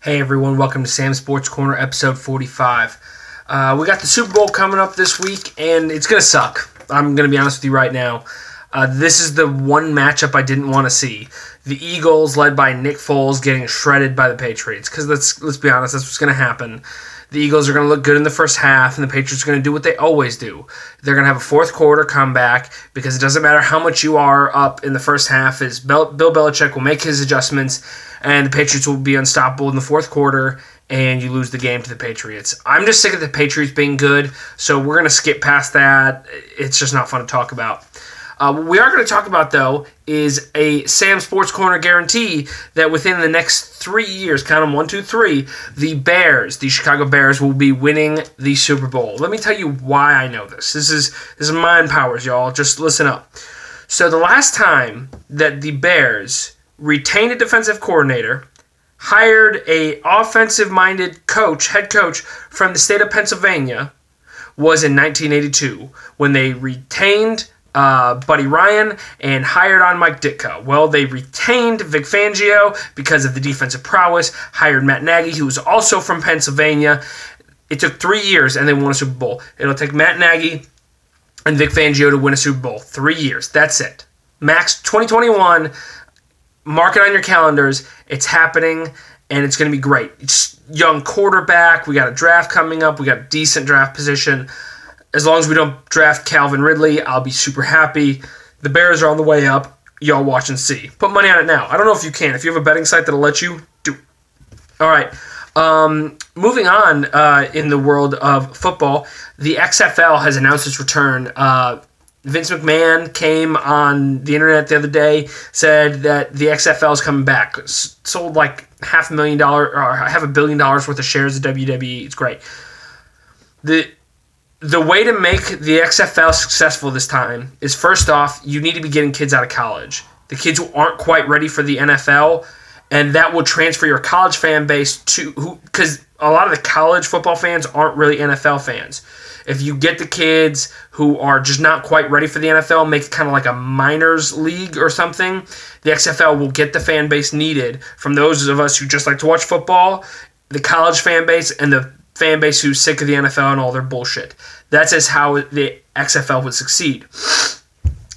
Hey everyone, welcome to Sam's Sports Corner, episode 45. We got the Super Bowl coming up this week, and it's going to suck. I'm going to be honest with you right now. This is the one matchup I didn't want to see. The Eagles, led by Nick Foles, getting shredded by the Patriots. Because let's be honest, that's what's going to happen. The Eagles are going to look good in the first half, and the Patriots are going to do what they always do. They're going to have a fourth quarter comeback, because it doesn't matter how much you are up in the first half. Bill Belichick will make his adjustments, and the Patriots will be unstoppable in the fourth quarter, and you lose the game to the Patriots. I'm just sick of the Patriots being good, so we're going to skip past that. It's just not fun to talk about. What we are going to talk about, though, is a Sam Sports Corner guarantee that within the next 3 years, count them 1, 2, 3, the Chicago Bears, will be winning the Super Bowl. Let me tell you why I know this. This is mind powers, y'all. Just listen up. So the last time that the Bears retained a defensive coordinator, hired a offensive-minded head coach from the state of Pennsylvania, was in 1982 when they retained Buddy Ryan and hired on Mike Ditka. Well, they retained Vic Fangio because of the defensive prowess, hired Matt Nagy, who was also from Pennsylvania. It took 3 years, and they won a Super Bowl. It'll take Matt Nagy and Vic Fangio to win a Super Bowl. 3 years. That's it. Max 2021. Mark it on your calendars. It's happening, and it's going to be great. It's young quarterback. We got a draft coming up. We got a decent draft position. As long as we don't draft Calvin Ridley, I'll be super happy. The Bears are on the way up. Y'all watch and see. Put money on it now. I don't know if you can. If you have a betting site that'll let you, do. All right. Moving on in the world of football, the XFL has announced its return. Vince McMahon came on the internet the other day, said that the XFL is coming back. Sold like $500 million worth of shares of WWE. It's great. The way to make the XFL successful this time is, first off, you need to be getting kids out of college. The kids who aren't quite ready for the NFL, and that will transfer your college fan base to because a lot of the college football fans aren't really NFL fans. If you get the kids who are just not quite ready for the NFL, make it kind of like a minors league or something, the XFL will get the fan base needed from those of us who just like to watch football, the college fan base, and the fan base who's sick of the NFL and all their bullshit. That's just how the XFL would succeed.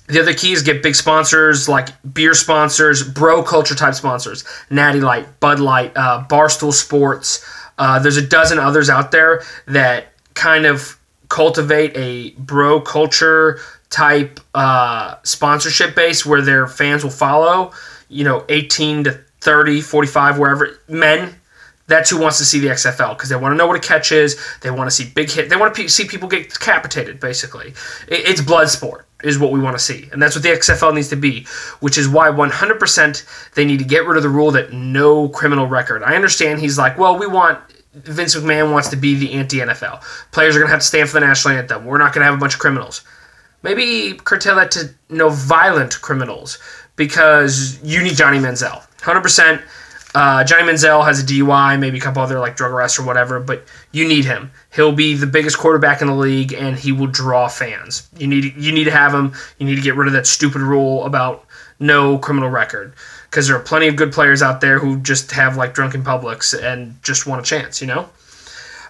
The other key is get big sponsors like beer sponsors, bro culture type sponsors, Natty Light, Bud Light, Barstool Sports. There's a dozen others out there that kind of cultivate a bro culture type sponsorship base where their fans will follow, 18 to 30, 45, wherever, men. That's who wants to see the XFL because they want to know what a catch is. They want to see big hit. They want to see people get decapitated, basically. It's blood sport is what we want to see. And that's what the XFL needs to be, which is why 100% they need to get rid of the rule that no criminal record. I understand he's like, well, Vince McMahon wants to be the anti-NFL. Players are going to have to stand for the national anthem. We're not going to have a bunch of criminals. Maybe curtail that to no violent criminals because you need Johnny Manziel. 100%. Johnny Manziel has a DUI, maybe a couple other like drug arrests or whatever, but you need him. He'll be the biggest quarterback in the league, and he will draw fans. You need to have him. You need to get rid of that stupid rule about no criminal record because there are plenty of good players out there who just have like drunken publics and just want a chance,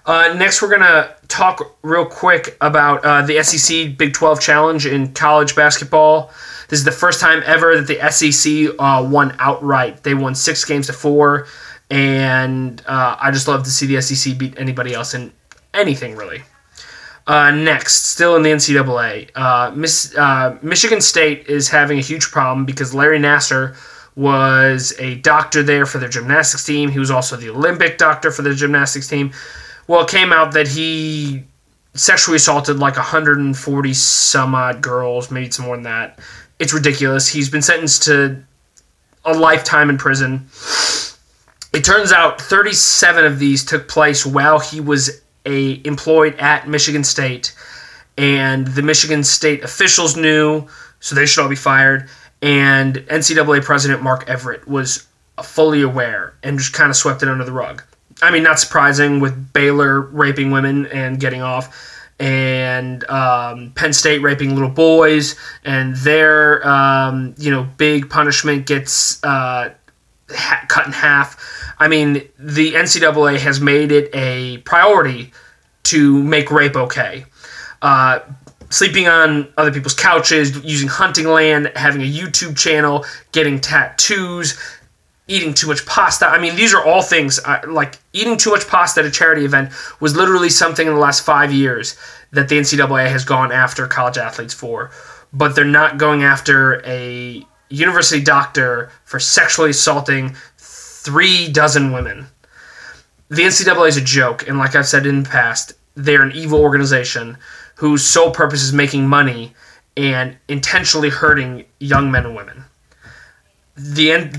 Next, we're going to talk real quick about the SEC Big 12 Challenge in college basketball. This is the first time ever that the SEC won outright. They won 6 games to 4, and I just love to see the SEC beat anybody else in anything, really. Next, still in the NCAA, Michigan State is having a huge problem because Larry Nassar was a doctor there for their gymnastics team. He was also the Olympic doctor for the gymnastics team. Well, it came out that he sexually assaulted like 140 some odd girls, maybe some more than that. It's ridiculous. He's been sentenced to a lifetime in prison. It turns out 37 of these took place while he was employed at Michigan State, and the Michigan State officials knew, so they should all be fired. And NCAA President Mark Everett was fully aware and just kind of swept it under the rug. I mean, not surprising with Baylor raping women and getting off, and Penn State raping little boys, and their big punishment gets cut in half. I mean, the NCAA has made it a priority to make rape okay. Sleeping on other people's couches, using hunting land, having a YouTube channel, getting tattoos, eating too much pasta. I mean, these are all things, like eating too much pasta at a charity event was literally something in the last 5 years that the NCAA has gone after college athletes for. But they're not going after a university doctor for sexually assaulting 36 women. The NCAA is a joke, and like I've said in the past, they're an evil organization whose sole purpose is making money and intentionally hurting young men and women.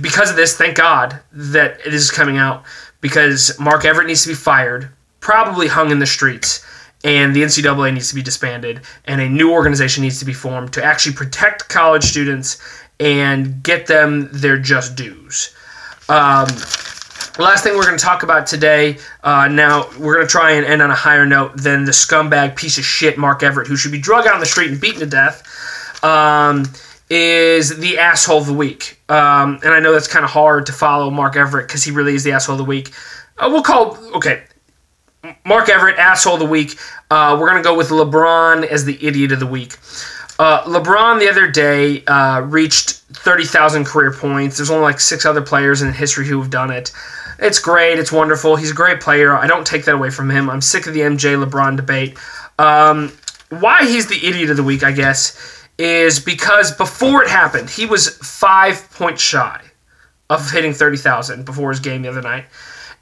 Because of this, thank God that it is coming out, because Mark Everett needs to be fired, probably hung in the streets, and the NCAA needs to be disbanded, and a new organization needs to be formed to actually protect college students and get them their just dues. Last thing we're going to talk about today, now we're going to try and end on a higher note than the scumbag piece of shit Mark Everett, who should be drugged out on the street and beaten to death, is the asshole of the week. And I know that's kind of hard to follow Mark Everett because he really is the asshole of the week. Mark Everett, asshole of the week. We're going to go with LeBron as the idiot of the week. LeBron the other day reached 30,000 career points. There's only like 6 other players in history who have done it. It's great. It's wonderful. He's a great player. I don't take that away from him. I'm sick of the MJ-LeBron debate. Why he's the idiot of the week, I guess, is because before it happened, he was 5 points shy of hitting 30,000 before his game the other night.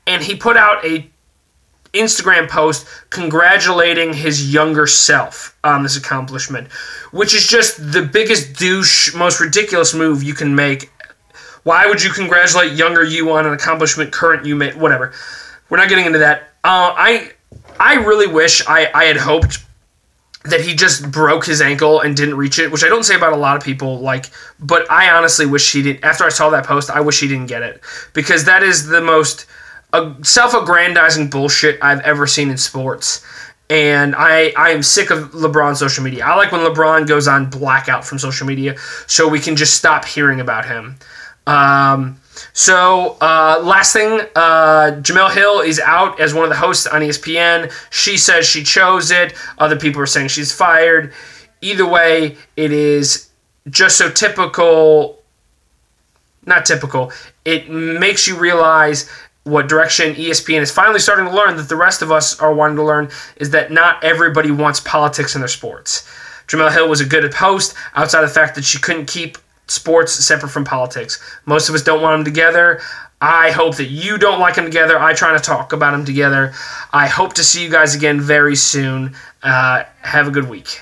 And he put out a Instagram post congratulating his younger self on this accomplishment, which is just the biggest douche, most ridiculous move you can make. Why would you congratulate younger you on an accomplishment current you made? Whatever. We're not getting into that. I really wish I had hoped that he just broke his ankle and didn't reach it, which I don't say about a lot of people, but I honestly wish he didn't. After I saw that post, I wish he didn't get it, because that is the most self-aggrandizing bullshit I've ever seen in sports. And I am sick of LeBron's social media. I like when LeBron goes on blackout from social media so we can just stop hearing about him. Last thing, Jemele Hill is out as one of the hosts on ESPN. She says she chose it. Other people are saying she's fired. Either way, it is just so typical. Not typical. It makes you realize what direction ESPN is finally starting to learn that the rest of us are wanting to learn, is that not everybody wants politics in their sports. Jemele Hill was a good host outside of the fact that she couldn't keep sports separate from politics. Most of us don't want them together. I hope that you don't like them together. I try to talk about them together. I hope to see you guys again very soon. Have a good week.